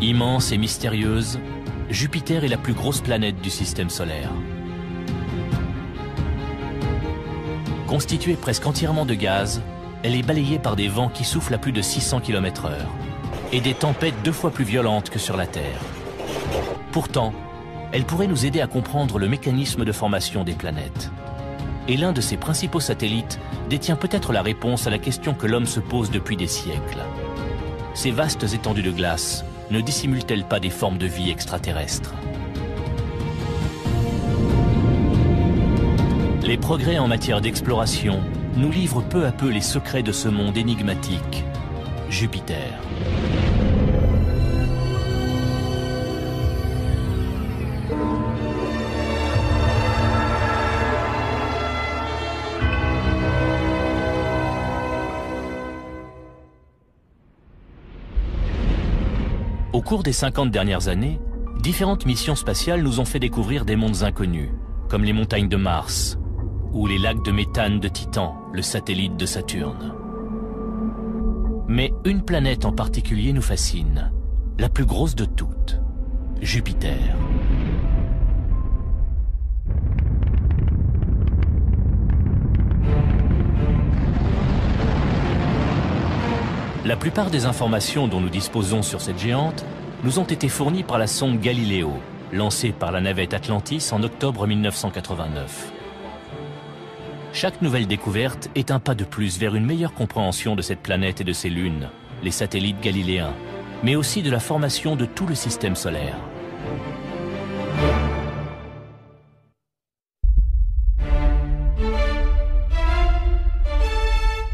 Immense et mystérieuse, Jupiter est la plus grosse planète du système solaire. Constituée presque entièrement de gaz, elle est balayée par des vents qui soufflent à plus de 600 km/h et des tempêtes 2 fois plus violentes que sur la Terre. Pourtant, elle pourrait nous aider à comprendre le mécanisme de formation des planètes. Et l'un de ses principaux satellites détient peut-être la réponse à la question que l'homme se pose depuis des siècles. Ces vastes étendues de glace ne dissimulent-elles pas des formes de vie extraterrestres? Les progrès en matière d'exploration nous livrent peu à peu les secrets de ce monde énigmatique, Jupiter. Au cours des 50 dernières années, différentes missions spatiales nous ont fait découvrir des mondes inconnus, comme les montagnes de Mars ou les lacs de méthane de Titan, le satellite de Saturne. Mais une planète en particulier nous fascine, la plus grosse de toutes, Jupiter. La plupart des informations dont nous disposons sur cette géante nous ont été fournies par la sonde Galileo, lancée par la navette Atlantis en octobre 1989. Chaque nouvelle découverte est un pas de plus vers une meilleure compréhension de cette planète et de ses lunes, les satellites galiléens, mais aussi de la formation de tout le système solaire.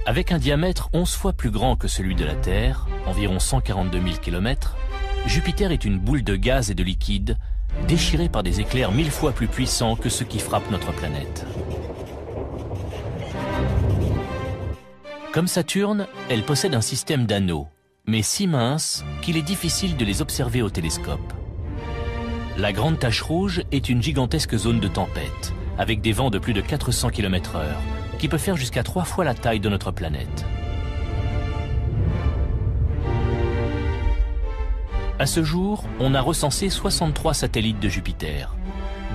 Avec un diamètre 11 fois plus grand que celui de la Terre, environ 142 000 km, Jupiter est une boule de gaz et de liquide déchirée par des éclairs 1000 fois plus puissants que ceux qui frappent notre planète. Comme Saturne, elle possède un système d'anneaux, mais si mince qu'il est difficile de les observer au télescope. La Grande Tache Rouge est une gigantesque zone de tempête, avec des vents de plus de 400 km/h, qui peut faire jusqu'à 3 fois la taille de notre planète. À ce jour, on a recensé 63 satellites de Jupiter.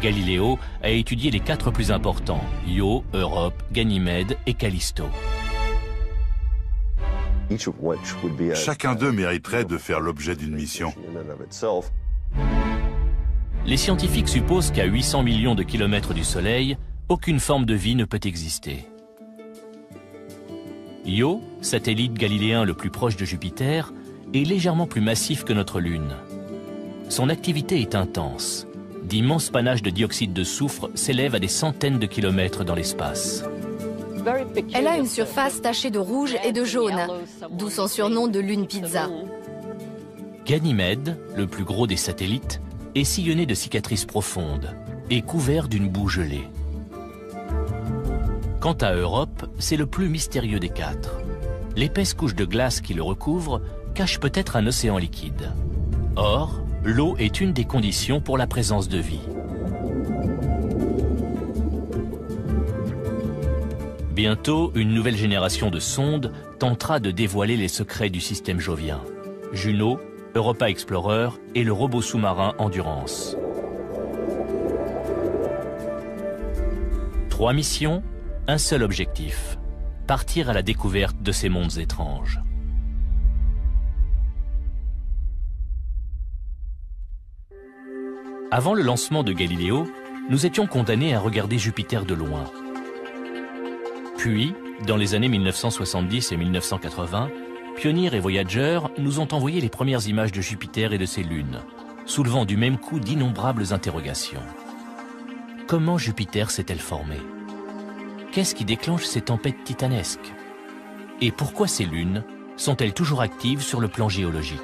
Galileo a étudié les 4 plus importants, Io, Europe, Ganymède et Callisto. Chacun d'eux mériterait de faire l'objet d'une mission. Les scientifiques supposent qu'à 800 millions de kilomètres du Soleil, aucune forme de vie ne peut exister. Io, satellite galiléen le plus proche de Jupiter, est légèrement plus massif que notre Lune. Son activité est intense. D'immenses panaches de dioxyde de soufre s'élèvent à des centaines de kilomètres dans l'espace. Elle a une surface tachée de rouge et de jaune, d'où son surnom de lune pizza. Ganymède, le plus gros des satellites, est sillonné de cicatrices profondes et couvert d'une boue gelée. Quant à Europe, c'est le plus mystérieux des 4. L'épaisse couche de glace qui le recouvre cache peut-être un océan liquide. Or, l'eau est une des conditions pour la présence de vie. Bientôt, une nouvelle génération de sondes tentera de dévoiler les secrets du système jovien. Juno, Europa Explorer et le robot sous-marin Endurance. 3 missions, un seul objectif, partir à la découverte de ces mondes étranges. Avant le lancement de Galileo, nous étions condamnés à regarder Jupiter de loin. Puis, dans les années 1970 et 1980, Pioneer et Voyager nous ont envoyé les premières images de Jupiter et de ses lunes, soulevant du même coup d'innombrables interrogations. Comment Jupiter s'est-elle formée? Qu'est-ce qui déclenche ces tempêtes titanesques? Et pourquoi ces lunes sont-elles toujours actives sur le plan géologique?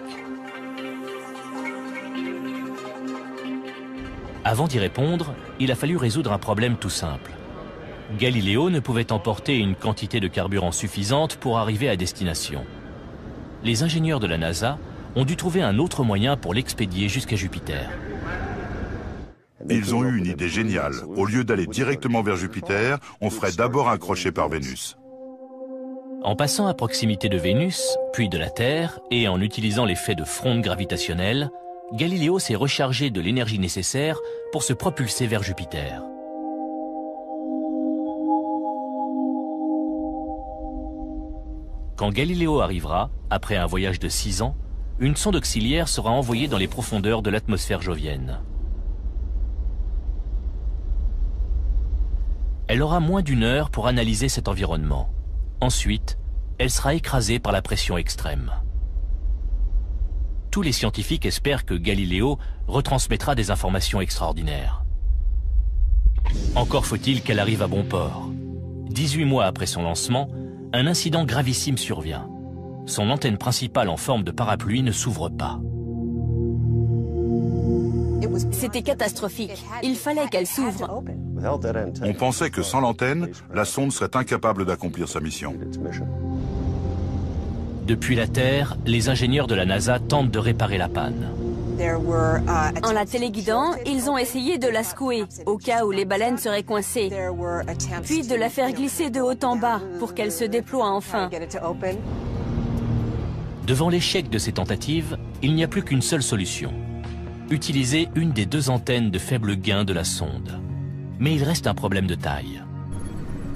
Avant d'y répondre, il a fallu résoudre un problème tout simple. Galileo ne pouvait emporter une quantité de carburant suffisante pour arriver à destination. Les ingénieurs de la NASA ont dû trouver un autre moyen pour l'expédier jusqu'à Jupiter. Ils ont eu une idée géniale. Au lieu d'aller directement vers Jupiter, on ferait d'abord un crochet par Vénus. En passant à proximité de Vénus, puis de la Terre, et en utilisant l'effet de fronde gravitationnelle, Galiléo s'est rechargé de l'énergie nécessaire pour se propulser vers Jupiter. Quand Galiléo arrivera, après un voyage de 6 ans, une sonde auxiliaire sera envoyée dans les profondeurs de l'atmosphère jovienne. Elle aura moins d'1 heure pour analyser cet environnement. Ensuite, elle sera écrasée par la pression extrême. Tous les scientifiques espèrent que Galiléo retransmettra des informations extraordinaires. Encore faut-il qu'elle arrive à bon port. 18 mois après son lancement, un incident gravissime survient. Son antenne principale en forme de parapluie ne s'ouvre pas. C'était catastrophique. Il fallait qu'elle s'ouvre. On pensait que sans l'antenne, la sonde serait incapable d'accomplir sa mission. Depuis la Terre, les ingénieurs de la NASA tentent de réparer la panne. En la téléguidant, ils ont essayé de la secouer, au cas où les baleines seraient coincées, puis de la faire glisser de haut en bas pour qu'elle se déploie enfin. Devant l'échec de ces tentatives, il n'y a plus qu'une seule solution. Utiliser une des 2 antennes de faible gain de la sonde. Mais il reste un problème de taille.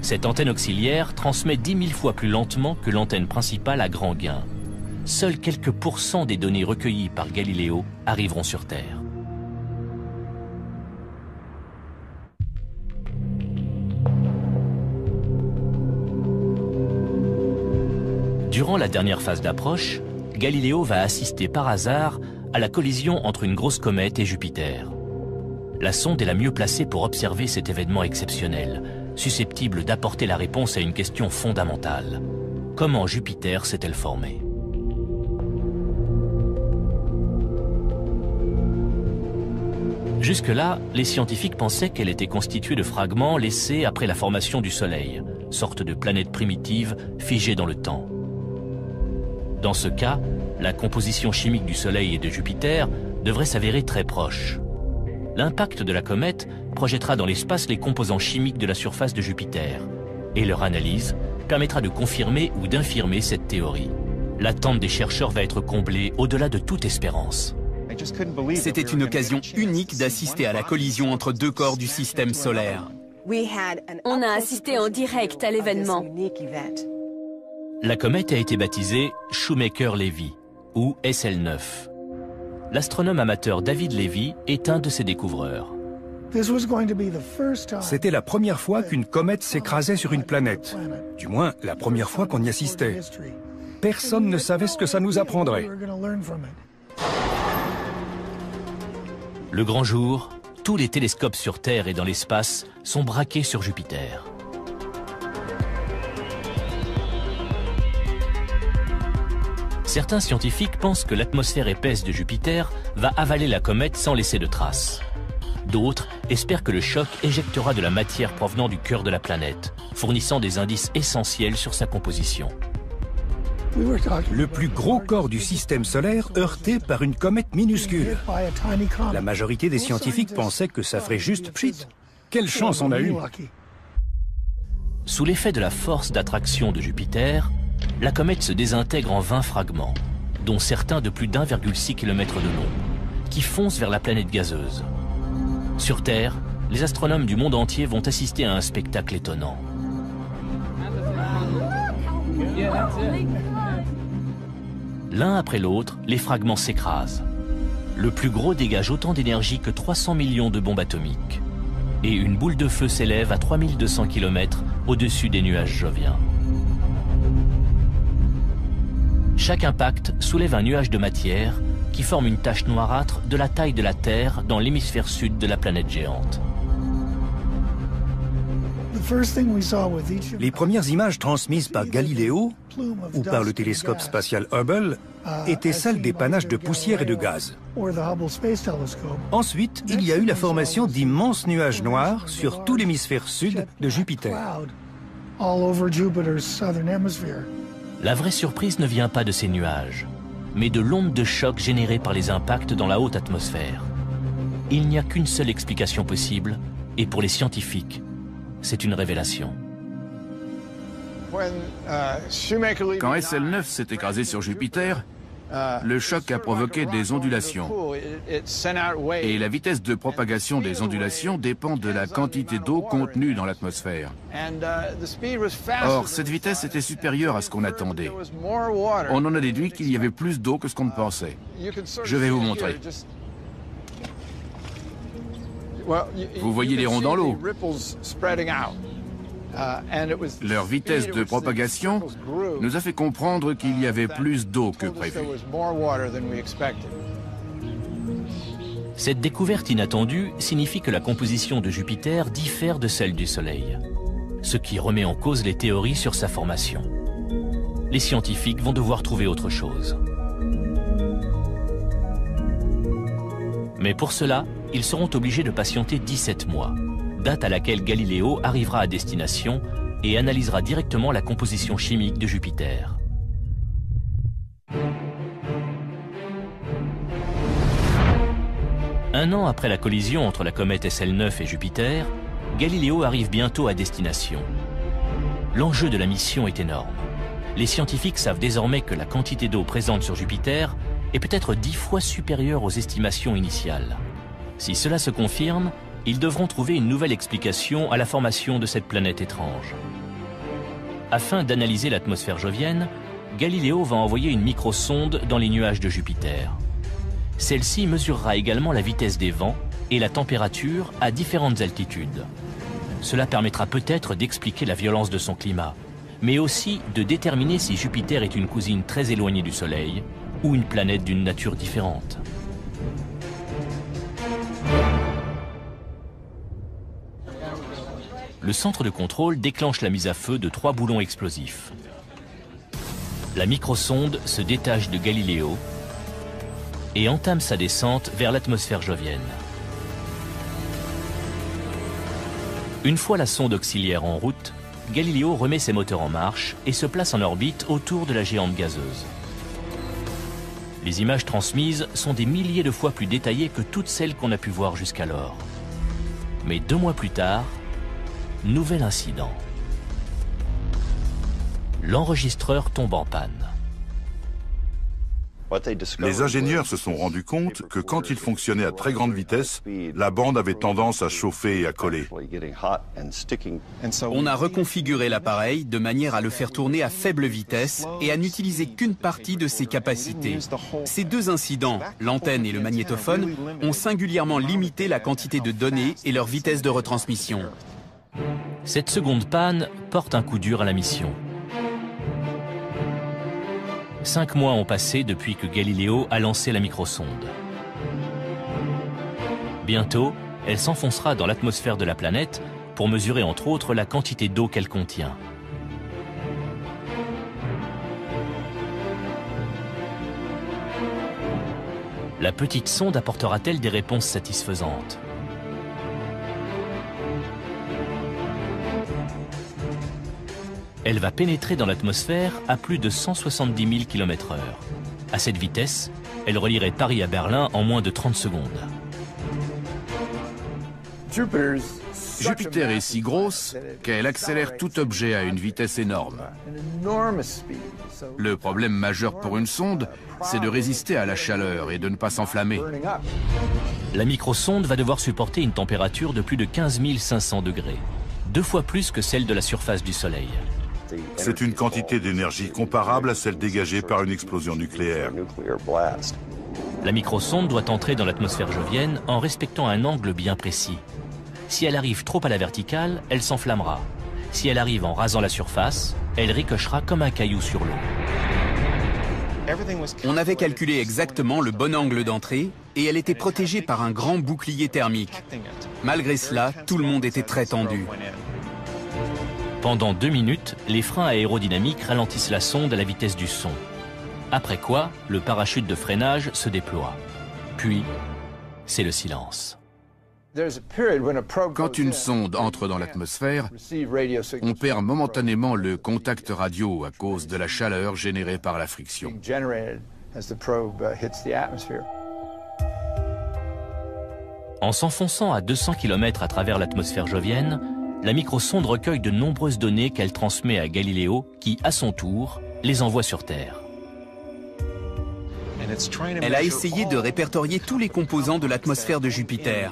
Cette antenne auxiliaire transmet 10 000 fois plus lentement que l'antenne principale à grand gain. Seuls quelques pourcents des données recueillies par Galiléo arriveront sur Terre. Durant la dernière phase d'approche, Galiléo va assister par hasard à la collision entre une grosse comète et Jupiter. La sonde est la mieux placée pour observer cet événement exceptionnel, susceptible d'apporter la réponse à une question fondamentale. Comment Jupiter s'est-elle formée ? Jusque-là, les scientifiques pensaient qu'elle était constituée de fragments laissés après la formation du Soleil, sorte de planète primitive figée dans le temps. Dans ce cas, la composition chimique du Soleil et de Jupiter devrait s'avérer très proche. L'impact de la comète projettera dans l'espace les composants chimiques de la surface de Jupiter, et leur analyse permettra de confirmer ou d'infirmer cette théorie. L'attente des chercheurs va être comblée au-delà de toute espérance. C'était une occasion unique d'assister à la collision entre 2 corps du système solaire. On a assisté en direct à l'événement. La comète a été baptisée Shoemaker-Levy, ou SL9. L'astronome amateur David Levy est un de ses découvreurs. C'était la première fois qu'une comète s'écrasait sur une planète. Du moins, la première fois qu'on y assistait. Personne ne savait ce que ça nous apprendrait. Le grand jour, tous les télescopes sur Terre et dans l'espace sont braqués sur Jupiter. Certains scientifiques pensent que l'atmosphère épaisse de Jupiter va avaler la comète sans laisser de traces. D'autres espèrent que le choc éjectera de la matière provenant du cœur de la planète, fournissant des indices essentiels sur sa composition. Le plus gros corps du système solaire heurté par une comète minuscule. La majorité des scientifiques pensaient que ça ferait juste pchit. Quelle chance on a eue! Sous l'effet de la force d'attraction de Jupiter, la comète se désintègre en 20 fragments, dont certains de plus d'1,6 km de long, qui foncent vers la planète gazeuse. Sur Terre, les astronomes du monde entier vont assister à un spectacle étonnant. L'un après l'autre, les fragments s'écrasent. Le plus gros dégage autant d'énergie que 300 millions de bombes atomiques. Et une boule de feu s'élève à 3200 km au-dessus des nuages joviens. Chaque impact soulève un nuage de matière qui forme une tache noirâtre de la taille de la Terre dans l'hémisphère sud de la planète géante. Les premières images transmises par Galiléo ou par le télescope spatial Hubble étaient celles des panaches de poussière et de gaz. Ensuite, il y a eu la formation d'immenses nuages noirs sur tout l'hémisphère sud de Jupiter. La vraie surprise ne vient pas de ces nuages, mais de l'onde de choc générée par les impacts dans la haute atmosphère. Il n'y a qu'une seule explication possible, et pour les scientifiques, c'est une révélation. Quand SL9 s'est écrasé sur Jupiter, le choc a provoqué des ondulations. Et la vitesse de propagation des ondulations dépend de la quantité d'eau contenue dans l'atmosphère. Or, cette vitesse était supérieure à ce qu'on attendait. On en a déduit qu'il y avait plus d'eau que ce qu'on ne pensait. Je vais vous montrer. Vous voyez les ronds dans l'eau. Leur vitesse de propagation nous a fait comprendre qu'il y avait plus d'eau que prévu. Cette découverte inattendue signifie que la composition de Jupiter diffère de celle du Soleil, ce qui remet en cause les théories sur sa formation. Les scientifiques vont devoir trouver autre chose. Mais pour cela, ils seront obligés de patienter 17 mois. Date à laquelle Galiléo arrivera à destination et analysera directement la composition chimique de Jupiter. Un an après la collision entre la comète SL9 et Jupiter, Galiléo arrive bientôt à destination. L'enjeu de la mission est énorme. Les scientifiques savent désormais que la quantité d'eau présente sur Jupiter est peut-être 10 fois supérieure aux estimations initiales. Si cela se confirme, ils devront trouver une nouvelle explication à la formation de cette planète étrange. Afin d'analyser l'atmosphère jovienne, Galiléo va envoyer une microsonde dans les nuages de Jupiter. Celle-ci mesurera également la vitesse des vents et la température à différentes altitudes. Cela permettra peut-être d'expliquer la violence de son climat, mais aussi de déterminer si Jupiter est une cousine très éloignée du Soleil ou une planète d'une nature différente. Le centre de contrôle déclenche la mise à feu de 3 boulons explosifs. La microsonde se détache de Galiléo et entame sa descente vers l'atmosphère jovienne. Une fois la sonde auxiliaire en route, Galiléo remet ses moteurs en marche et se place en orbite autour de la géante gazeuse. Les images transmises sont des milliers de fois plus détaillées que toutes celles qu'on a pu voir jusqu'alors. Mais 2 mois plus tard, nouvel incident. L'enregistreur tombe en panne. Les ingénieurs se sont rendus compte que quand il fonctionnait à très grande vitesse, la bande avait tendance à chauffer et à coller. On a reconfiguré l'appareil de manière à le faire tourner à faible vitesse et à n'utiliser qu'une partie de ses capacités. Ces 2 incidents, l'antenne et le magnétophone, ont singulièrement limité la quantité de données et leur vitesse de retransmission. Cette seconde panne porte un coup dur à la mission. 5 mois ont passé depuis que Galiléo a lancé la microsonde. Bientôt, elle s'enfoncera dans l'atmosphère de la planète pour mesurer entre autres la quantité d'eau qu'elle contient. La petite sonde apportera-t-elle des réponses satisfaisantes ? Elle va pénétrer dans l'atmosphère à plus de 170 000 km/h. À cette vitesse, elle relierait Paris à Berlin en moins de 30 secondes. Jupiter est si grosse qu'elle accélère tout objet à une vitesse énorme. Le problème majeur pour une sonde, c'est de résister à la chaleur et de ne pas s'enflammer. La microsonde va devoir supporter une température de plus de 15 500 degrés, 2 fois plus que celle de la surface du Soleil. C'est une quantité d'énergie comparable à celle dégagée par une explosion nucléaire. La microsonde doit entrer dans l'atmosphère jovienne en respectant un angle bien précis. Si elle arrive trop à la verticale, elle s'enflammera. Si elle arrive en rasant la surface, elle ricochera comme un caillou sur l'eau. On avait calculé exactement le bon angle d'entrée et elle était protégée par un grand bouclier thermique. Malgré cela, tout le monde était très tendu. Pendant 2 minutes, les freins aérodynamiques ralentissent la sonde à la vitesse du son. Après quoi, le parachute de freinage se déploie. Puis, c'est le silence. Quand une sonde entre dans l'atmosphère, on perd momentanément le contact radio à cause de la chaleur générée par la friction. En s'enfonçant à 200 km à travers l'atmosphère jovienne, la microsonde recueille de nombreuses données qu'elle transmet à Galiléo, qui, à son tour, les envoie sur Terre. Elle a essayé de répertorier tous les composants de l'atmosphère de Jupiter.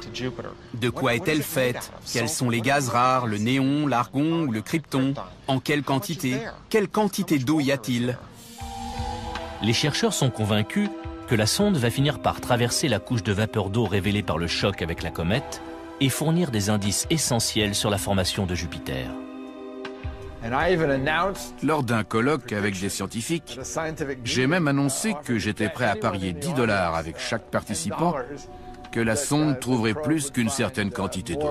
De quoi est-elle faite? Quels sont les gaz rares, le néon, l'argon ou le krypton? En quelle quantité? Quelle quantité d'eau y a-t-il? Les chercheurs sont convaincus que la sonde va finir par traverser la couche de vapeur d'eau révélée par le choc avec la comète et fournir des indices essentiels sur la formation de Jupiter. Lors d'un colloque avec des scientifiques, j'ai même annoncé que j'étais prêt à parier $10 avec chaque participant que la sonde trouverait plus qu'une certaine quantité d'eau.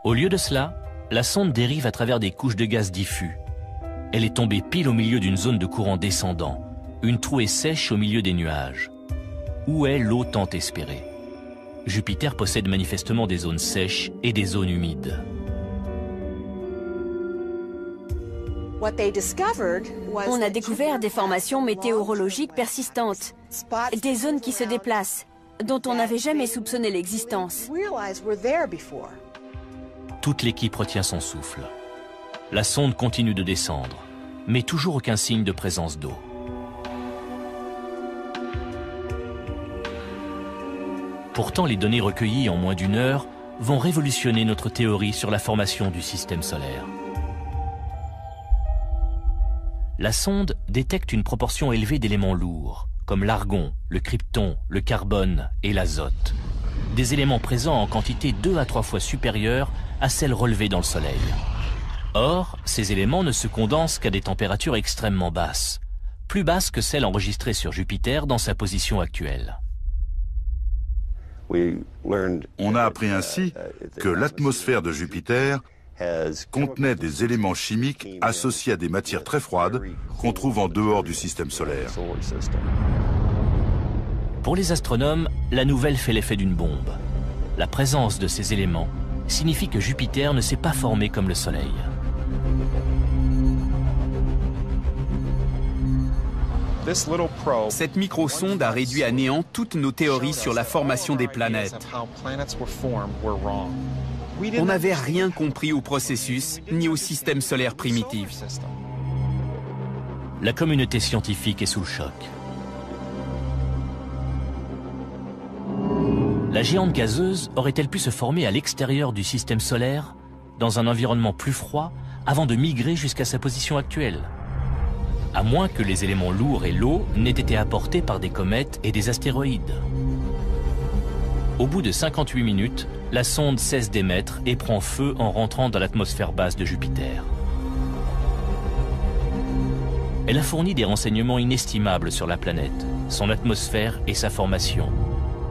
Au lieu de cela, la sonde dérive à travers des couches de gaz diffus. Elle est tombée pile au milieu d'une zone de courant descendant, une trouée sèche au milieu des nuages. Où est l'eau tant espérée? Jupiter possède manifestement des zones sèches et des zones humides. On a découvert des formations météorologiques persistantes, des zones qui se déplacent, dont on n'avait jamais soupçonné l'existence. Toute l'équipe retient son souffle. La sonde continue de descendre, mais toujours aucun signe de présence d'eau. Pourtant, les données recueillies en moins d'une heure vont révolutionner notre théorie sur la formation du système solaire. La sonde détecte une proportion élevée d'éléments lourds, comme l'argon, le krypton, le carbone et l'azote. Des éléments présents en quantité 2 à 3 fois supérieure à celles relevées dans le Soleil. Or, ces éléments ne se condensent qu'à des températures extrêmement basses, plus basses que celles enregistrées sur Jupiter dans sa position actuelle. On a appris ainsi que l'atmosphère de Jupiter contenait des éléments chimiques associés à des matières très froides qu'on trouve en dehors du système solaire. Pour les astronomes, la nouvelle fait l'effet d'une bombe. La présence de ces éléments signifie que Jupiter ne s'est pas formé comme le Soleil. Cette microsonde a réduit à néant toutes nos théories sur la formation des planètes. On n'avait rien compris au processus ni au système solaire primitif. La communauté scientifique est sous le choc. La géante gazeuse aurait-elle pu se former à l'extérieur du système solaire, dans un environnement plus froid, avant de migrer jusqu'à sa position actuelle? À moins que les éléments lourds et l'eau n'aient été apportés par des comètes et des astéroïdes. Au bout de 58 minutes, la sonde cesse d'émettre et prend feu en rentrant dans l'atmosphère basse de Jupiter. Elle a fourni des renseignements inestimables sur la planète, son atmosphère et sa formation.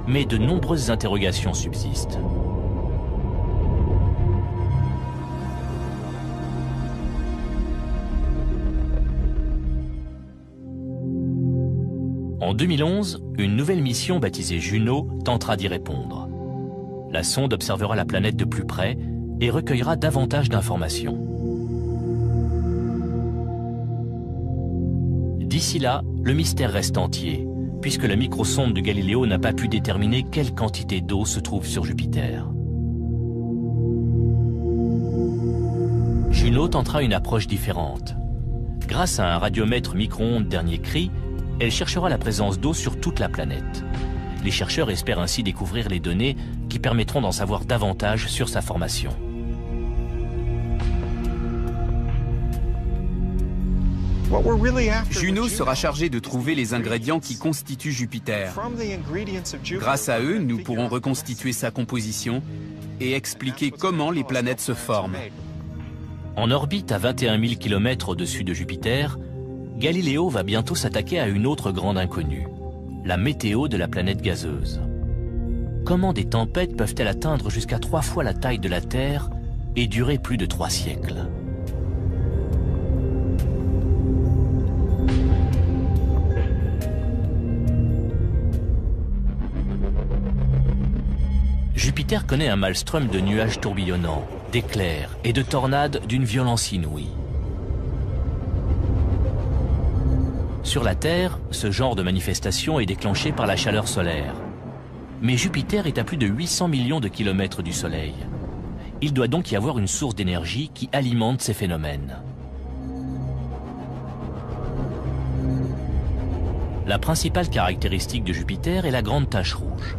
Mais de nombreuses interrogations subsistent. En 2011, une nouvelle mission baptisée Juno tentera d'y répondre. La sonde observera la planète de plus près et recueillera davantage d'informations. D'ici là, le mystère reste entier, puisque la microsonde de Galiléo n'a pas pu déterminer quelle quantité d'eau se trouve sur Jupiter. Juno tentera une approche différente. Grâce à un radiomètre micro-ondes dernier cri, elle cherchera la présence d'eau sur toute la planète. Les chercheurs espèrent ainsi découvrir les données qui permettront d'en savoir davantage sur sa formation. Juno sera chargée de trouver les ingrédients qui constituent Jupiter. Grâce à eux, nous pourrons reconstituer sa composition et expliquer comment les planètes se forment. En orbite à 21 000 km au-dessus de Jupiter, Galiléo va bientôt s'attaquer à une autre grande inconnue, la météo de la planète gazeuse. Comment des tempêtes peuvent-elles atteindre jusqu'à 3 fois la taille de la Terre et durer plus de 3 siècles? Jupiter connaît un maelstrom de nuages tourbillonnants, d'éclairs et de tornades d'une violence inouïe. Sur la Terre, ce genre de manifestation est déclenché par la chaleur solaire. Mais Jupiter est à plus de 800 millions de kilomètres du Soleil. Il doit donc y avoir une source d'énergie qui alimente ces phénomènes. La principale caractéristique de Jupiter est la grande tache rouge.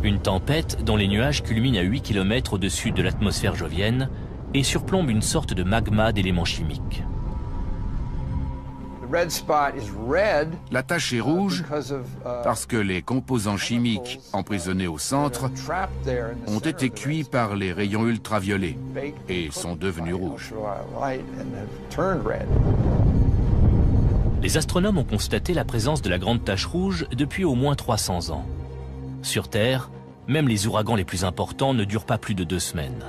Une tempête dont les nuages culminent à 8 km au-dessus de l'atmosphère jovienne et surplombent une sorte de magma d'éléments chimiques. La tache est rouge parce que les composants chimiques emprisonnés au centre ont été cuits par les rayons ultraviolets et sont devenus rouges. Les astronomes ont constaté la présence de la grande tache rouge depuis au moins 300 ans. Sur Terre, même les ouragans les plus importants ne durent pas plus de 2 semaines.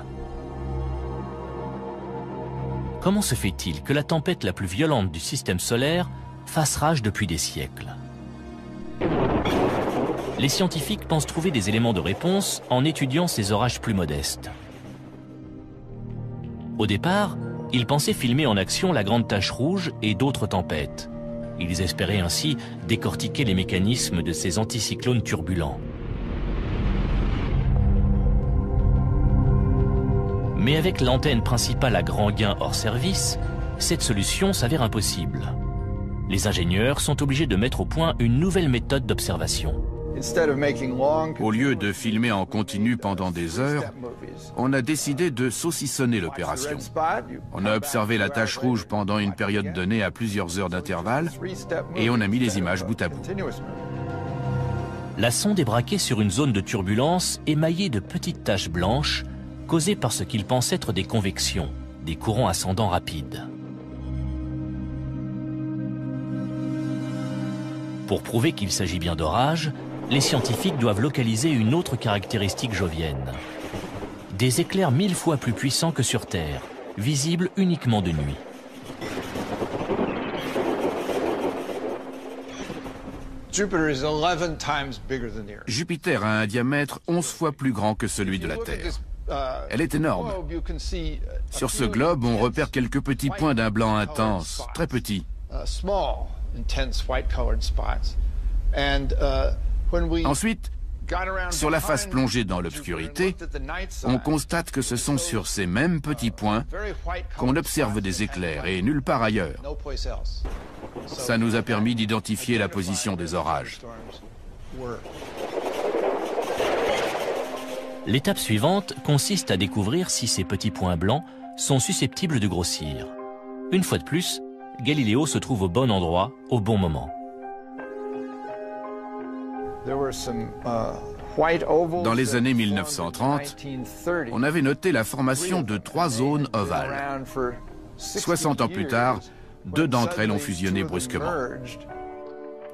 Comment se fait-il que la tempête la plus violente du système solaire fasse rage depuis des siècles? Les scientifiques pensent trouver des éléments de réponse en étudiant ces orages plus modestes. Au départ, ils pensaient filmer en action la grande tache rouge et d'autres tempêtes. Ils espéraient ainsi décortiquer les mécanismes de ces anticyclones turbulents. Mais avec l'antenne principale à grand gain hors service, cette solution s'avère impossible. Les ingénieurs sont obligés de mettre au point une nouvelle méthode d'observation. Au lieu de filmer en continu pendant des heures, on a décidé de saucissonner l'opération. On a observé la tache rouge pendant une période donnée à plusieurs heures d'intervalle et on a mis les images bout à bout. La sonde est braquée sur une zone de turbulence émaillée de petites taches blanches causées par ce qu'ils pensent être des convections, des courants ascendants rapides. Pour prouver qu'il s'agit bien d'orages, les scientifiques doivent localiser une autre caractéristique jovienne. Des éclairs 1000 fois plus puissants que sur Terre, visibles uniquement de nuit. Jupiter a un diamètre 11 fois plus grand que celui de la Terre. Elle est énorme. Sur ce globe, on repère quelques petits points d'un blanc intense, très petits. Ensuite, sur la face plongée dans l'obscurité, on constate que ce sont sur ces mêmes petits points qu'on observe des éclairs et nulle part ailleurs. Ça nous a permis d'identifier la position des orages. L'étape suivante consiste à découvrir si ces petits points blancs sont susceptibles de grossir. Une fois de plus, Galiléo se trouve au bon endroit, au bon moment. Dans les années 1930, on avait noté la formation de 3 zones ovales. 60 ans plus tard, 2 d'entre elles ont fusionné brusquement.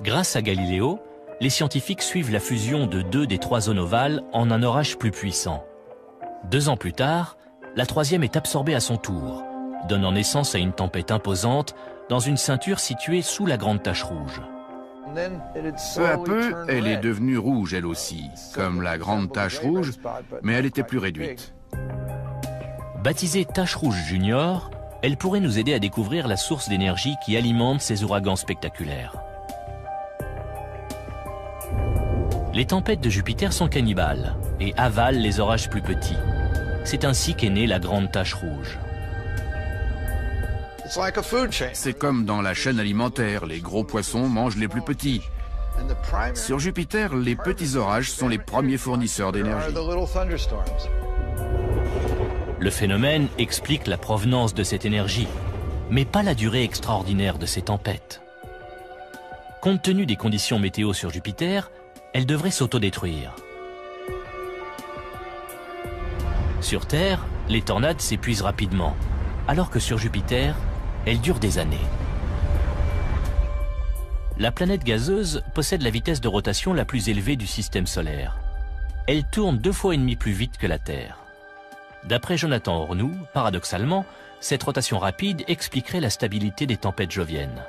Grâce à Galiléo, les scientifiques suivent la fusion de 2 des 3 zones ovales en un orage plus puissant. 2 ans plus tard, la 3e est absorbée à son tour, donnant naissance à une tempête imposante dans une ceinture située sous la grande tache rouge. Peu à peu, elle est devenue rouge elle aussi, comme la grande tache rouge, mais elle était plus réduite. Baptisée tache rouge junior, elle pourrait nous aider à découvrir la source d'énergie qui alimente ces ouragans spectaculaires. Les tempêtes de Jupiter sont cannibales et avalent les orages plus petits. C'est ainsi qu'est née la grande tache rouge. C'est comme dans la chaîne alimentaire, les gros poissons mangent les plus petits. Sur Jupiter, les petits orages sont les premiers fournisseurs d'énergie. Le phénomène explique la provenance de cette énergie, mais pas la durée extraordinaire de ces tempêtes. Compte tenu des conditions météo sur Jupiter, elles devraient s'autodétruire. Sur Terre, les tornades s'épuisent rapidement, alors que sur Jupiter, elles durent des années. La planète gazeuse possède la vitesse de rotation la plus élevée du système solaire. Elle tourne 2,5 fois plus vite que la Terre. D'après Jonathan Hornoux, paradoxalement, cette rotation rapide expliquerait la stabilité des tempêtes joviennes.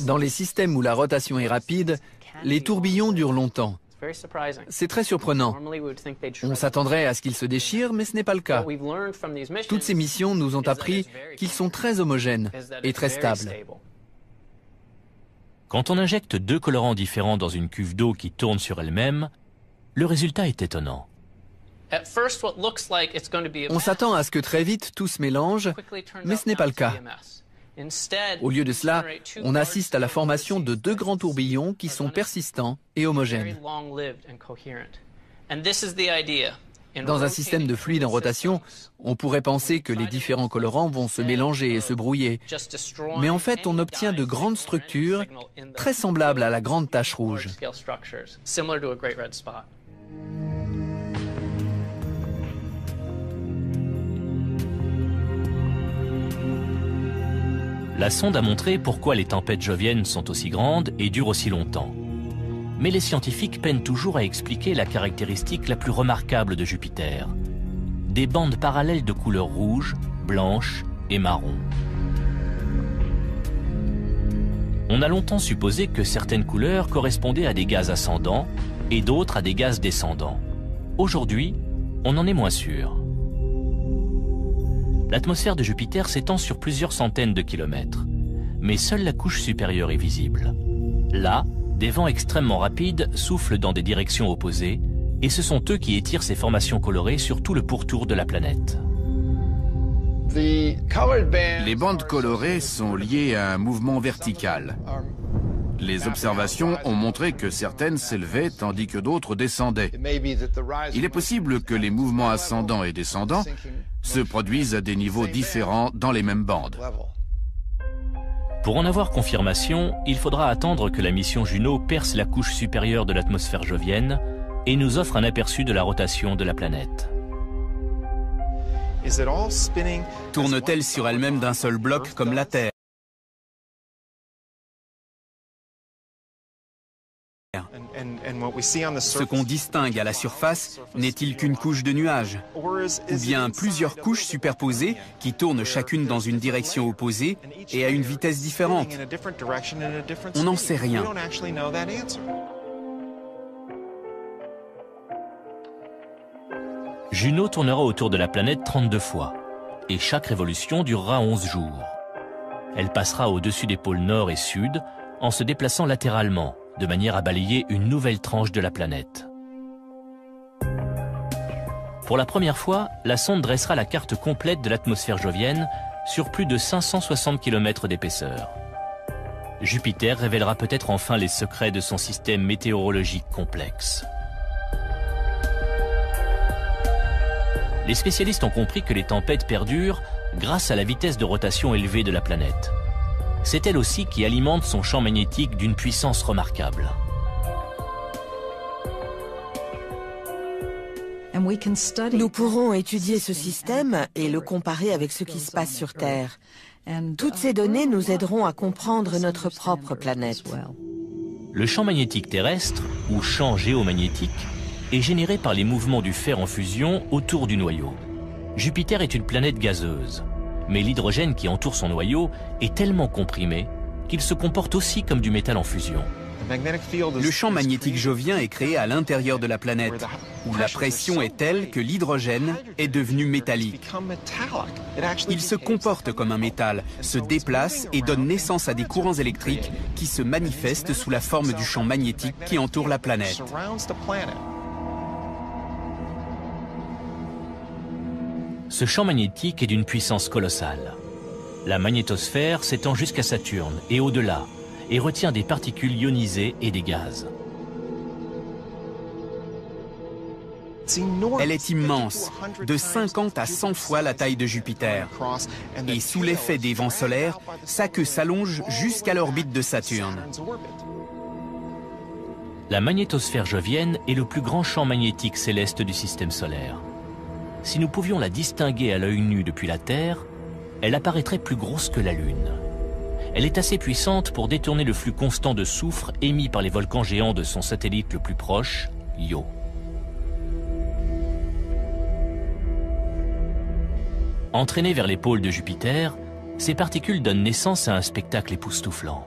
Dans les systèmes où la rotation est rapide, les tourbillons durent longtemps. C'est très surprenant. On s'attendrait à ce qu'ils se déchirent, mais ce n'est pas le cas. Toutes ces missions nous ont appris qu'ils sont très homogènes et très stables. Quand on injecte 2 colorants différents dans une cuve d'eau qui tourne sur elle-même, le résultat est étonnant. On s'attend à ce que très vite tout se mélange, mais ce n'est pas le cas. Au lieu de cela, on assiste à la formation de deux grands tourbillons qui sont persistants et homogènes. Dans un système de fluide en rotation, on pourrait penser que les différents colorants vont se mélanger et se brouiller. Mais en fait, on obtient de grandes structures très semblables à la grande tache rouge. La sonde a montré pourquoi les tempêtes joviennes sont aussi grandes et durent aussi longtemps. Mais les scientifiques peinent toujours à expliquer la caractéristique la plus remarquable de Jupiter. Des bandes parallèles de couleur rouge, blanche et marron. On a longtemps supposé que certaines couleurs correspondaient à des gaz ascendants et d'autres à des gaz descendants. Aujourd'hui, on en est moins sûr. L'atmosphère de Jupiter s'étend sur plusieurs centaines de kilomètres, mais seule la couche supérieure est visible. Là, des vents extrêmement rapides soufflent dans des directions opposées, et ce sont eux qui étirent ces formations colorées sur tout le pourtour de la planète. Les bandes colorées sont liées à un mouvement vertical. Les observations ont montré que certaines s'élevaient tandis que d'autres descendaient. Il est possible que les mouvements ascendants et descendants se produisent à des niveaux différents dans les mêmes bandes. Pour en avoir confirmation, il faudra attendre que la mission Juno perce la couche supérieure de l'atmosphère jovienne et nous offre un aperçu de la rotation de la planète. Tourne-t-elle sur elle-même d'un seul bloc comme la Terre? Ce qu'on distingue à la surface n'est-il qu'une couche de nuages? Ou bien plusieurs couches superposées qui tournent chacune dans une direction opposée et à une vitesse différente? On n'en sait rien. Juno tournera autour de la planète 32 fois, et chaque révolution durera 11 jours. Elle passera au-dessus des pôles nord et sud en se déplaçant latéralement, de manière à balayer une nouvelle tranche de la planète. Pour la première fois, la sonde dressera la carte complète de l'atmosphère jovienne sur plus de 560 km d'épaisseur. Jupiter révélera peut-être enfin les secrets de son système météorologique complexe. Les spécialistes ont compris que les tempêtes perdurent grâce à la vitesse de rotation élevée de la planète. C'est elle aussi qui alimente son champ magnétique d'une puissance remarquable. Nous pourrons étudier ce système et le comparer avec ce qui se passe sur Terre. Toutes ces données nous aideront à comprendre notre propre planète. Le champ magnétique terrestre, ou champ géomagnétique, est généré par les mouvements du fer en fusion autour du noyau. Jupiter est une planète gazeuse. Mais l'hydrogène qui entoure son noyau est tellement comprimé qu'il se comporte aussi comme du métal en fusion. Le champ magnétique jovien est créé à l'intérieur de la planète, où la pression est telle que l'hydrogène est devenu métallique. Il se comporte comme un métal, se déplace et donne naissance à des courants électriques qui se manifestent sous la forme du champ magnétique qui entoure la planète. Ce champ magnétique est d'une puissance colossale. La magnétosphère s'étend jusqu'à Saturne et au-delà, et retient des particules ionisées et des gaz. Elle est immense, de 50 à 100 fois la taille de Jupiter. Et sous l'effet des vents solaires, sa queue s'allonge jusqu'à l'orbite de Saturne. La magnétosphère jovienne est le plus grand champ magnétique céleste du système solaire. Si nous pouvions la distinguer à l'œil nu depuis la Terre, elle apparaîtrait plus grosse que la Lune. Elle est assez puissante pour détourner le flux constant de soufre émis par les volcans géants de son satellite le plus proche, Io. Entraînées vers les pôles de Jupiter, ces particules donnent naissance à un spectacle époustouflant.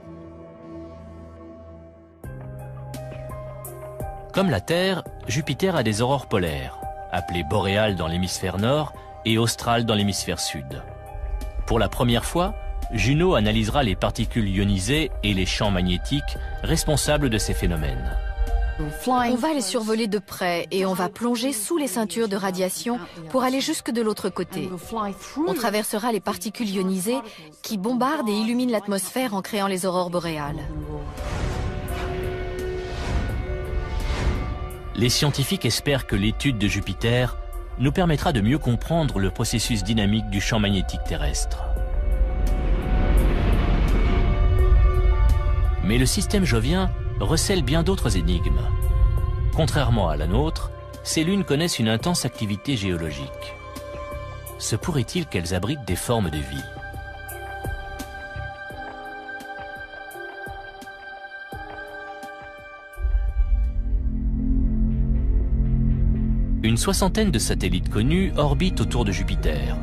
Comme la Terre, Jupiter a des aurores polaires, appelées boréales dans l'hémisphère nord et australes dans l'hémisphère sud. Pour la première fois, Juno analysera les particules ionisées et les champs magnétiques responsables de ces phénomènes. On va les survoler de près et on va plonger sous les ceintures de radiation pour aller jusque de l'autre côté. On traversera les particules ionisées qui bombardent et illuminent l'atmosphère en créant les aurores boréales. Les scientifiques espèrent que l'étude de Jupiter nous permettra de mieux comprendre le processus dynamique du champ magnétique terrestre. Mais le système jovien recèle bien d'autres énigmes. Contrairement à la nôtre, ces lunes connaissent une intense activité géologique. Se pourrait-il qu'elles abritent des formes de vie? Une soixantaine de satellites connus orbitent autour de Jupiter,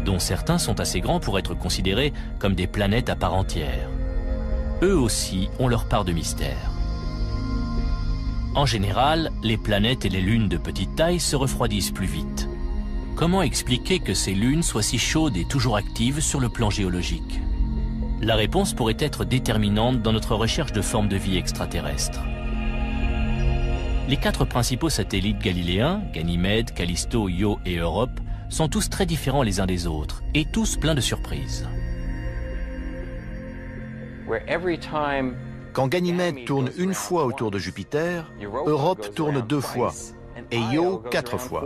dont certains sont assez grands pour être considérés comme des planètes à part entière. Eux aussi ont leur part de mystère. En général, les planètes et les lunes de petite taille se refroidissent plus vite. Comment expliquer que ces lunes soient si chaudes et toujours actives sur le plan géologique? La réponse pourrait être déterminante dans notre recherche de formes de vie extraterrestres. Les 4 principaux satellites galiléens, Ganymède, Callisto, Io et Europe, sont tous très différents les uns des autres et tous pleins de surprises. Quand Ganymède tourne une fois autour de Jupiter, Europe tourne 2 fois et Io 4 fois.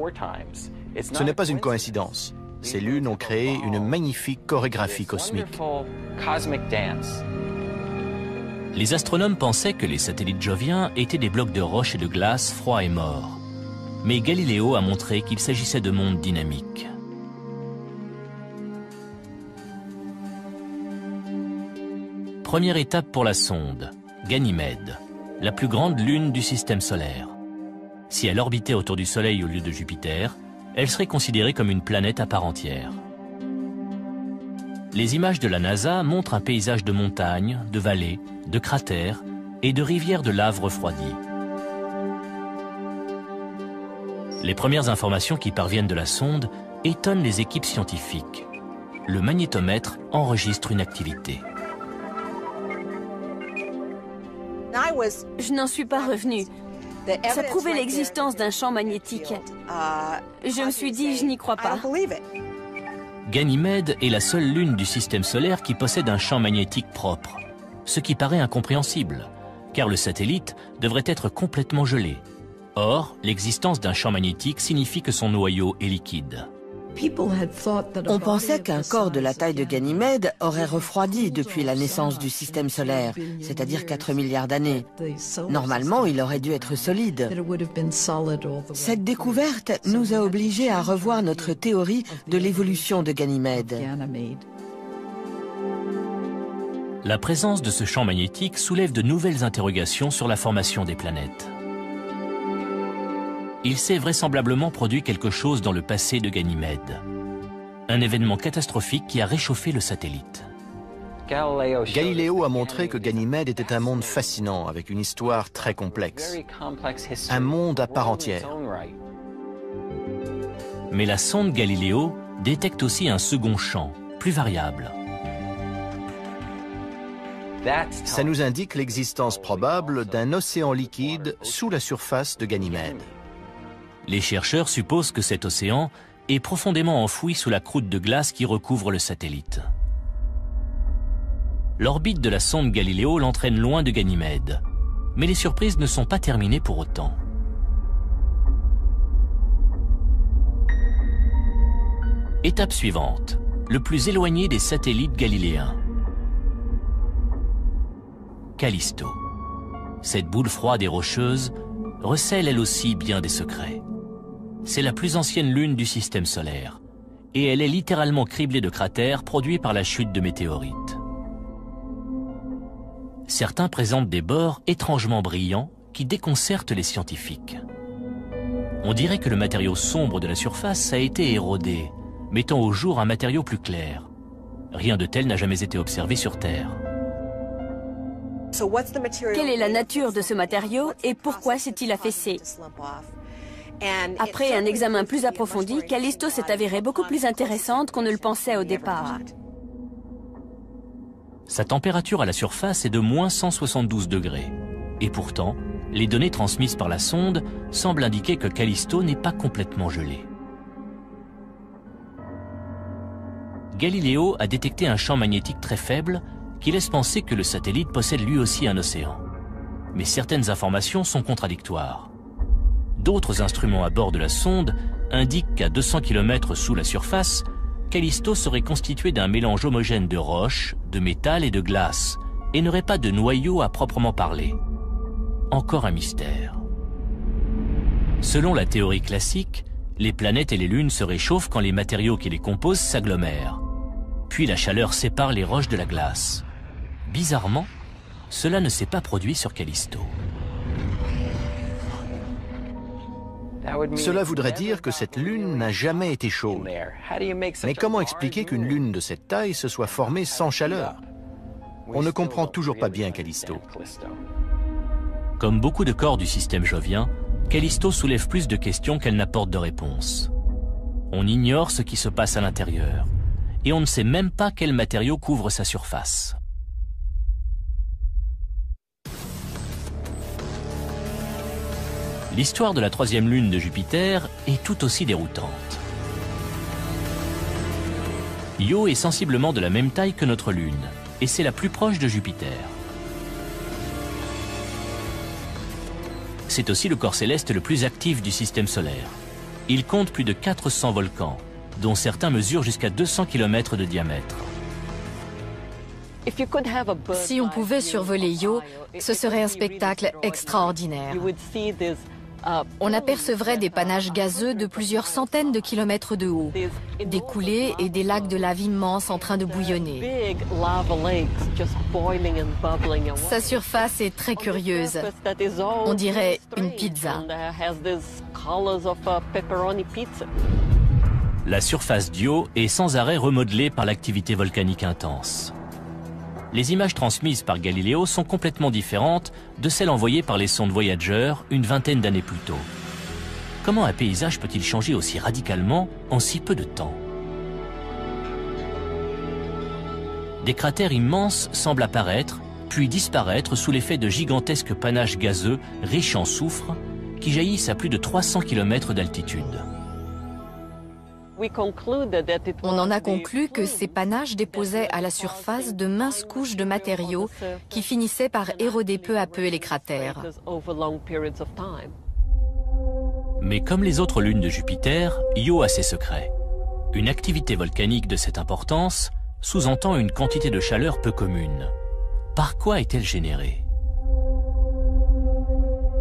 Ce n'est pas une coïncidence. Ces lunes ont créé une magnifique chorégraphie cosmique. Les astronomes pensaient que les satellites joviens étaient des blocs de roches et de glace froids et morts. Mais Galiléo a montré qu'il s'agissait de mondes dynamiques. Première étape pour la sonde, Ganymède, la plus grande lune du système solaire. Si elle orbitait autour du Soleil au lieu de Jupiter, elle serait considérée comme une planète à part entière. Les images de la NASA montrent un paysage de montagnes, de vallées, de cratères et de rivières de lave refroidies. Les premières informations qui parviennent de la sonde étonnent les équipes scientifiques. Le magnétomètre enregistre une activité. Je n'en suis pas revenue. Ça prouvait l'existence d'un champ magnétique. Je me suis dit, je n'y crois pas. Ganymède est la seule lune du système solaire qui possède un champ magnétique propre, ce qui paraît incompréhensible, car le satellite devrait être complètement gelé. Or, l'existence d'un champ magnétique signifie que son noyau est liquide. On pensait qu'un corps de la taille de Ganymède aurait refroidi depuis la naissance du système solaire, c'est-à-dire 4 milliards d'années. Normalement, il aurait dû être solide. Cette découverte nous a obligés à revoir notre théorie de l'évolution de Ganymède. La présence de ce champ magnétique soulève de nouvelles interrogations sur la formation des planètes. Il s'est vraisemblablement produit quelque chose dans le passé de Ganymède. Un événement catastrophique qui a réchauffé le satellite. Galiléo a montré que Ganymède était un monde fascinant, avec une histoire très complexe. Un monde à part entière. Mais la sonde Galiléo détecte aussi un second champ, plus variable. Ça nous indique l'existence probable d'un océan liquide sous la surface de Ganymède. Les chercheurs supposent que cet océan est profondément enfoui sous la croûte de glace qui recouvre le satellite. L'orbite de la sonde Galiléo l'entraîne loin de Ganymède, mais les surprises ne sont pas terminées pour autant. Étape suivante, le plus éloigné des satellites galiléens. Callisto. Cette boule froide et rocheuse recèle elle aussi bien des secrets. C'est la plus ancienne lune du système solaire, et elle est littéralement criblée de cratères produits par la chute de météorites. Certains présentent des bords étrangement brillants qui déconcertent les scientifiques. On dirait que le matériau sombre de la surface a été érodé, mettant au jour un matériau plus clair. Rien de tel n'a jamais été observé sur Terre. Quelle est la nature de ce matériau et pourquoi s'est-il affaissé? Après un examen plus approfondi, Callisto s'est avérée beaucoup plus intéressante qu'on ne le pensait au départ. Sa température à la surface est de moins 172 degrés. Et pourtant, les données transmises par la sonde semblent indiquer que Callisto n'est pas complètement gelé. Galileo a détecté un champ magnétique très faible qui laisse penser que le satellite possède lui aussi un océan. Mais certaines informations sont contradictoires. D'autres instruments à bord de la sonde indiquent qu'à 200 km sous la surface, Callisto serait constitué d'un mélange homogène de roches, de métal et de glace, et n'aurait pas de noyau à proprement parler. Encore un mystère. Selon la théorie classique, les planètes et les lunes se réchauffent quand les matériaux qui les composent s'agglomèrent. Puis la chaleur sépare les roches de la glace. Bizarrement, cela ne s'est pas produit sur Callisto. Cela voudrait dire que cette lune n'a jamais été chaude. Mais comment expliquer qu'une lune de cette taille se soit formée sans chaleur? On ne comprend toujours pas bien Callisto. Comme beaucoup de corps du système jovien, Callisto soulève plus de questions qu'elle n'apporte de réponses. On ignore ce qui se passe à l'intérieur, et on ne sait même pas quel matériau couvre sa surface. L'histoire de la troisième lune de Jupiter est tout aussi déroutante. Io est sensiblement de la même taille que notre lune, et c'est la plus proche de Jupiter. C'est aussi le corps céleste le plus actif du système solaire. Il compte plus de 400 volcans, dont certains mesurent jusqu'à 200 km de diamètre. Si on pouvait survoler Io, ce serait un spectacle extraordinaire. On apercevrait des panaches gazeux de plusieurs centaines de kilomètres de haut, des coulées et des lacs de lave immenses en train de bouillonner. Sa surface est très curieuse. On dirait une pizza. La surface d'Io est sans arrêt remodelée par l'activité volcanique intense. Les images transmises par Galileo sont complètement différentes de celles envoyées par les sondes Voyager une vingtaine d'années plus tôt. Comment un paysage peut-il changer aussi radicalement en si peu de temps? Des cratères immenses semblent apparaître, puis disparaître sous l'effet de gigantesques panaches gazeux riches en soufre qui jaillissent à plus de 300 km d'altitude. On en a conclu que ces panaches déposaient à la surface de minces couches de matériaux qui finissaient par éroder peu à peu les cratères. Mais comme les autres lunes de Jupiter, Io a ses secrets. Une activité volcanique de cette importance sous-entend une quantité de chaleur peu commune. Par quoi est-elle générée?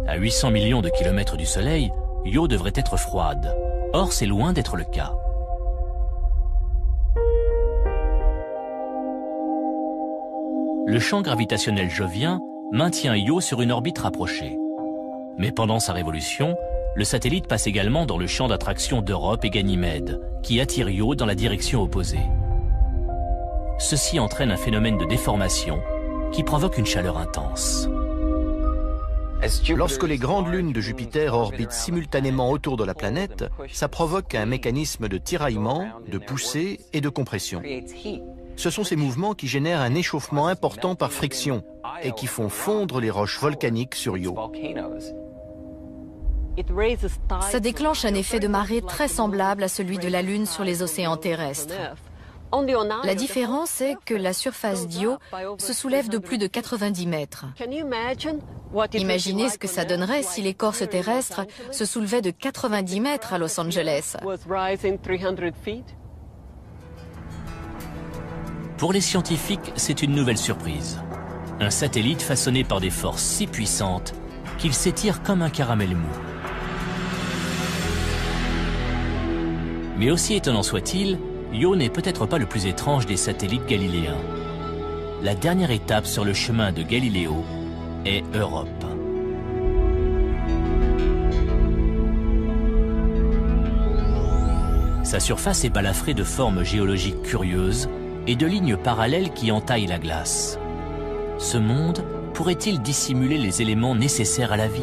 À 800 millions de kilomètres du Soleil, Io devrait être froide. Or, c'est loin d'être le cas. Le champ gravitationnel jovien maintient Io sur une orbite rapprochée. Mais pendant sa révolution, le satellite passe également dans le champ d'attraction d'Europe et Ganymède, qui attire Io dans la direction opposée. Ceci entraîne un phénomène de déformation qui provoque une chaleur intense. Lorsque les grandes lunes de Jupiter orbitent simultanément autour de la planète, ça provoque un mécanisme de tiraillement, de poussée et de compression. Ce sont ces mouvements qui génèrent un échauffement important par friction et qui font fondre les roches volcaniques sur Io. Ça déclenche un effet de marée très semblable à celui de la Lune sur les océans terrestres. La différence est que la surface d'Io se soulève de plus de 90 mètres. Imaginez ce que ça donnerait si l'écorce terrestre se soulevait de 90 mètres à Los Angeles. Pour les scientifiques, c'est une nouvelle surprise. Un satellite façonné par des forces si puissantes qu'il s'étire comme un caramel mou. Mais aussi étonnant soit-il, Io n'est peut-être pas le plus étrange des satellites galiléens. La dernière étape sur le chemin de Galiléo est Europe. Sa surface est balafrée de formes géologiques curieuses et de lignes parallèles qui entaillent la glace. Ce monde pourrait-il dissimuler les éléments nécessaires à la vie?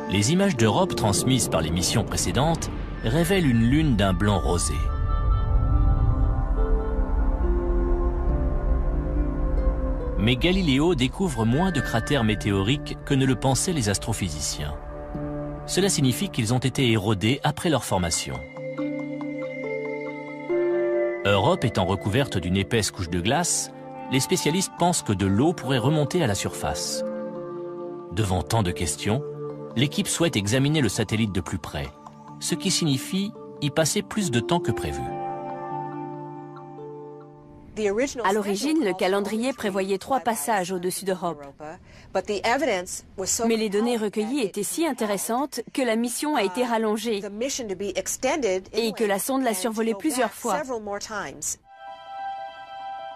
Les images d'Europe transmises par les missions précédentes révèlent une lune d'un blanc rosé. Mais Galiléo découvre moins de cratères météoriques que ne le pensaient les astrophysiciens. Cela signifie qu'ils ont été érodés après leur formation. Europe étant recouverte d'une épaisse couche de glace, les spécialistes pensent que de l'eau pourrait remonter à la surface. Devant tant de questions, l'équipe souhaite examiner le satellite de plus près, ce qui signifie y passer plus de temps que prévu. À l'origine, le calendrier prévoyait 3 passages au-dessus d'Europe. Mais les données recueillies étaient si intéressantes que la mission a été rallongée et que la sonde l'a survolée plusieurs fois.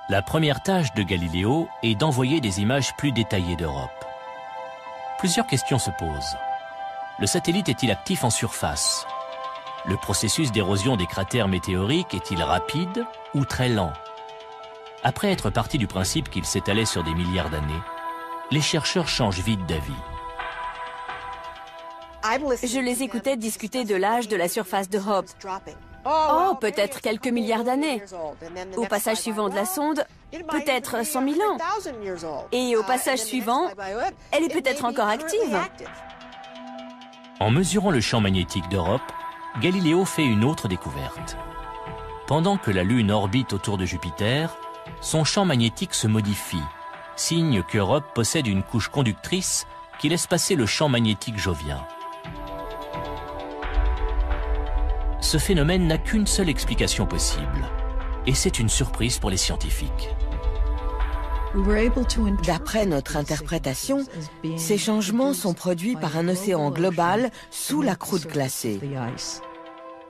La première tâche de Galiléo est d'envoyer des images plus détaillées d'Europe. Plusieurs questions se posent. Le satellite est-il actif en surface? Le processus d'érosion des cratères météoriques est-il rapide ou très lent? Après être partis du principe qu'il s'étalait sur des milliards d'années, les chercheurs changent vite d'avis. Je les écoutais discuter de l'âge de la surface d'Europe. Oh, peut-être quelques milliards d'années. Au passage suivant de la sonde, peut-être 100 000 ans. Et au passage suivant, elle est peut-être encore active. En mesurant le champ magnétique d'Europe, Galiléo fait une autre découverte. Pendant que la Lune orbite autour de Jupiter, son champ magnétique se modifie, signe qu'Europe possède une couche conductrice qui laisse passer le champ magnétique jovien. Ce phénomène n'a qu'une seule explication possible, et c'est une surprise pour les scientifiques. D'après notre interprétation, ces changements sont produits par un océan global sous la croûte glacée.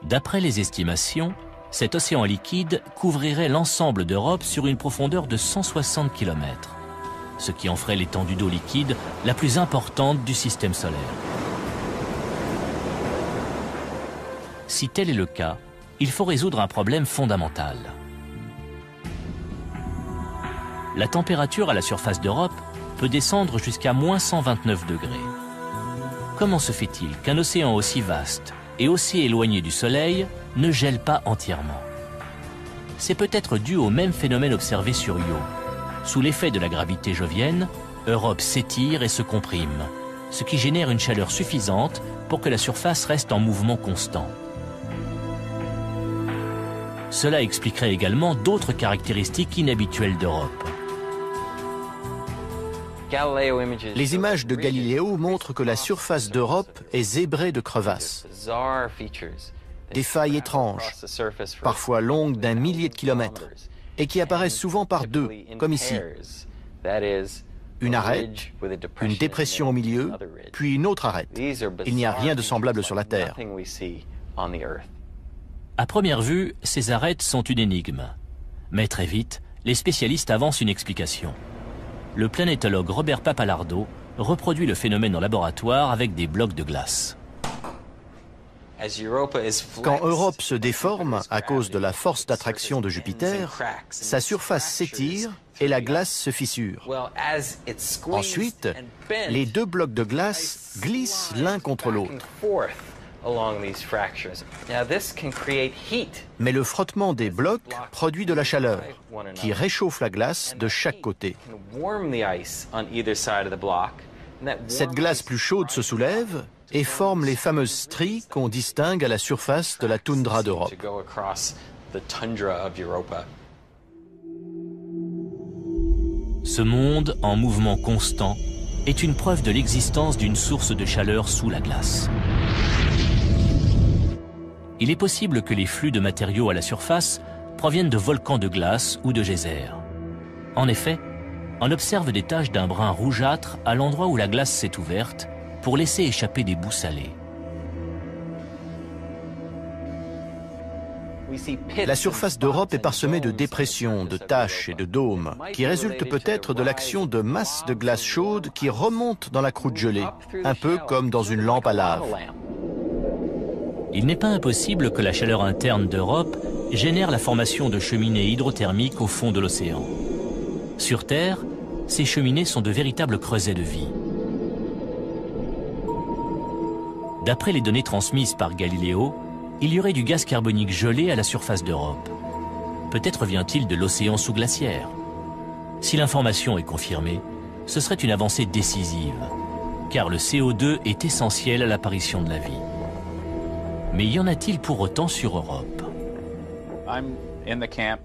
D'après les estimations, cet océan liquide couvrirait l'ensemble d'Europe sur une profondeur de 160 km, ce qui en ferait l'étendue d'eau liquide la plus importante du système solaire. Si tel est le cas, il faut résoudre un problème fondamental. La température à la surface d'Europe peut descendre jusqu'à moins 129 degrés. Comment se fait-il qu'un océan aussi vaste et aussi éloigné du Soleil ne gèle pas entièrement? C'est peut-être dû au même phénomène observé sur Io. Sous l'effet de la gravité jovienne, Europe s'étire et se comprime, ce qui génère une chaleur suffisante pour que la surface reste en mouvement constant. Cela expliquerait également d'autres caractéristiques inhabituelles d'Europe. Les images de Galiléo montrent que la surface d'Europe est zébrée de crevasses. Des failles étranges, parfois longues d'1 millier de kilomètres, et qui apparaissent souvent par deux, comme ici. Une arête, une dépression au milieu, puis une autre arête. Il n'y a rien de semblable sur la Terre. À première vue, ces arêtes sont une énigme. Mais très vite, les spécialistes avancent une explication. Le planétologue Robert Pappalardo reproduit le phénomène en laboratoire avec des blocs de glace. Quand Europe se déforme à cause de la force d'attraction de Jupiter, sa surface s'étire et la glace se fissure. Ensuite, les deux blocs de glace glissent l'un contre l'autre. Mais le frottement des blocs produit de la chaleur, qui réchauffe la glace de chaque côté. Cette glace plus chaude se soulève et forme les fameuses stries qu'on distingue à la surface de la toundra d'Europe. Ce monde en mouvement constant est une preuve de l'existence d'une source de chaleur sous la glace. Il est possible que les flux de matériaux à la surface proviennent de volcans de glace ou de geysers. En effet, on observe des taches d'un brun rougeâtre à l'endroit où la glace s'est ouverte pour laisser échapper des boues salées. La surface d'Europe est parsemée de dépressions, de taches et de dômes, qui résultent peut-être de l'action de masses de glace chaude qui remontent dans la croûte gelée, un peu comme dans une lampe à lave. Il n'est pas impossible que la chaleur interne d'Europe génère la formation de cheminées hydrothermiques au fond de l'océan. Sur Terre, ces cheminées sont de véritables creusets de vie. D'après les données transmises par Galiléo, il y aurait du gaz carbonique gelé à la surface d'Europe. Peut-être vient-il de l'océan sous-glaciaire. Si l'information est confirmée, ce serait une avancée décisive, car le CO2 est essentiel à l'apparition de la vie. Mais y en a-t-il pour autant sur Europe?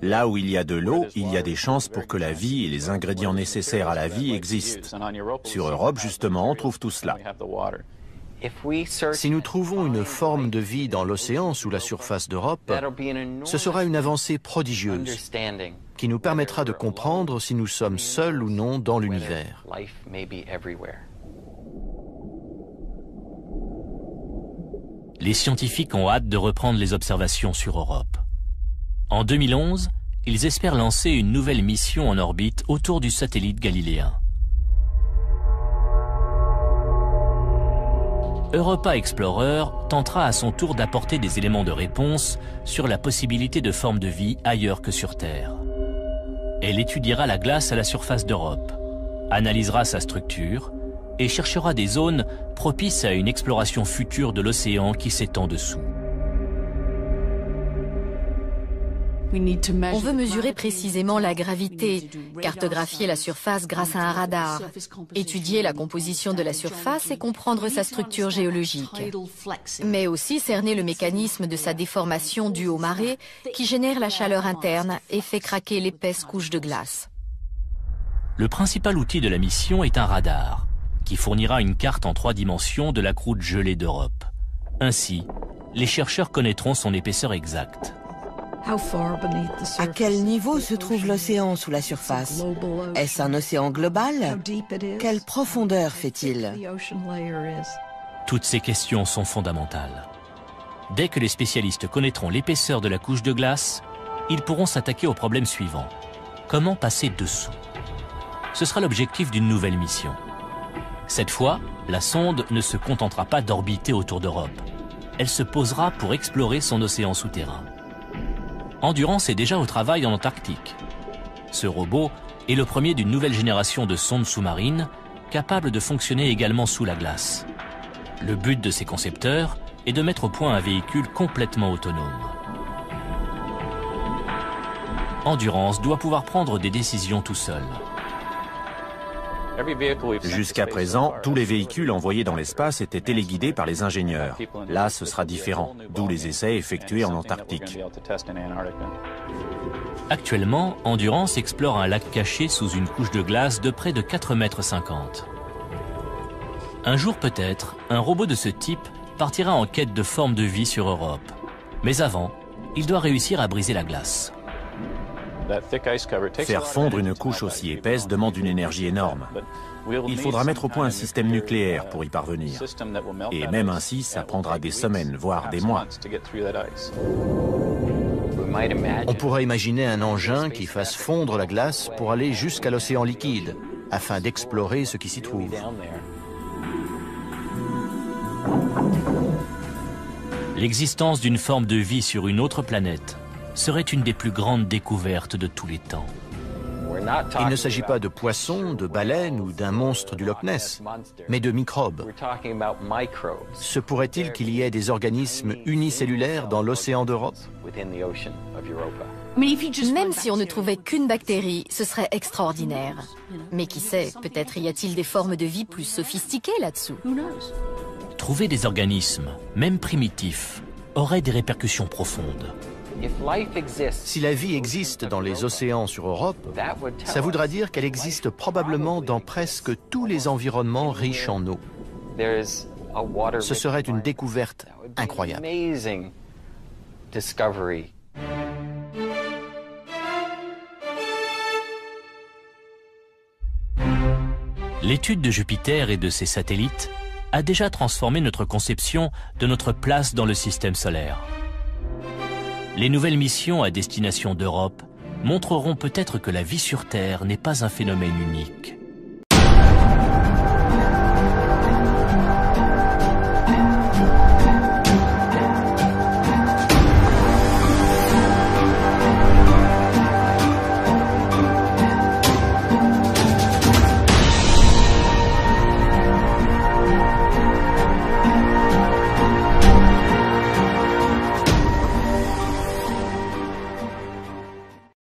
Là où il y a de l'eau, il y a des chances pour que la vie et les ingrédients nécessaires à la vie existent. Sur Europe, justement, on trouve tout cela. Si nous trouvons une forme de vie dans l'océan sous la surface d'Europe, ce sera une avancée prodigieuse qui nous permettra de comprendre si nous sommes seuls ou non dans l'univers. Les scientifiques ont hâte de reprendre les observations sur Europe. En 2011, ils espèrent lancer une nouvelle mission en orbite autour du satellite galiléen. Europa Explorer tentera à son tour d'apporter des éléments de réponse sur la possibilité de formes de vie ailleurs que sur Terre. Elle étudiera la glace à la surface d'Europe, analysera sa structure et cherchera des zones propices à une exploration future de l'océan qui s'étend dessous. On veut mesurer précisément la gravité, cartographier la surface grâce à un radar, étudier la composition de la surface et comprendre sa structure géologique, mais aussi cerner le mécanisme de sa déformation due aux marées qui génère la chaleur interne et fait craquer l'épaisse couche de glace. Le principal outil de la mission est un radar, qui fournira une carte en 3 dimensions de la croûte gelée d'Europe. Ainsi, les chercheurs connaîtront son épaisseur exacte. À quel niveau se trouve l'océan sous la surface? Est-ce un océan global? Quelle profondeur fait-il? Toutes ces questions sont fondamentales. Dès que les spécialistes connaîtront l'épaisseur de la couche de glace, ils pourront s'attaquer au problème suivant. Comment passer dessous? Ce sera l'objectif d'une nouvelle mission. Cette fois, la sonde ne se contentera pas d'orbiter autour d'Europe. Elle se posera pour explorer son océan souterrain. Endurance est déjà au travail en Antarctique. Ce robot est le premier d'une nouvelle génération de sondes sous-marines capables de fonctionner également sous la glace. Le but de ces concepteurs est de mettre au point un véhicule complètement autonome. Endurance doit pouvoir prendre des décisions tout seul. Jusqu'à présent, tous les véhicules envoyés dans l'espace étaient téléguidés par les ingénieurs. Là, ce sera différent, d'où les essais effectués en Antarctique. Actuellement, Endurance explore un lac caché sous une couche de glace de près de 4,50 mètres. Un jour peut-être, un robot de ce type partira en quête de formes de vie sur Europe. Mais avant, il doit réussir à briser la glace. Faire fondre une couche aussi épaisse demande une énergie énorme. Il faudra mettre au point un système nucléaire pour y parvenir. Et même ainsi, ça prendra des semaines, voire des mois. On pourrait imaginer un engin qui fasse fondre la glace pour aller jusqu'à l'océan liquide, afin d'explorer ce qui s'y trouve. L'existence d'une forme de vie sur une autre planète serait une des plus grandes découvertes de tous les temps. Il ne s'agit pas de poissons, de baleines ou d'un monstre du Loch Ness, mais de microbes. Se pourrait-il qu'il y ait des organismes unicellulaires dans l'océan d'Europe? Même si on ne trouvait qu'une bactérie, ce serait extraordinaire. Mais qui sait, peut-être y a-t-il des formes de vie plus sophistiquées là-dessous. Trouver des organismes, même primitifs, aurait des répercussions profondes. Si la vie existe dans les océans sur Europe, ça voudra dire qu'elle existe probablement dans presque tous les environnements riches en eau. Ce serait une découverte incroyable. L'étude de Jupiter et de ses satellites a déjà transformé notre conception de notre place dans le système solaire. Les nouvelles missions à destination d'Europe montreront peut-être que la vie sur Terre n'est pas un phénomène unique.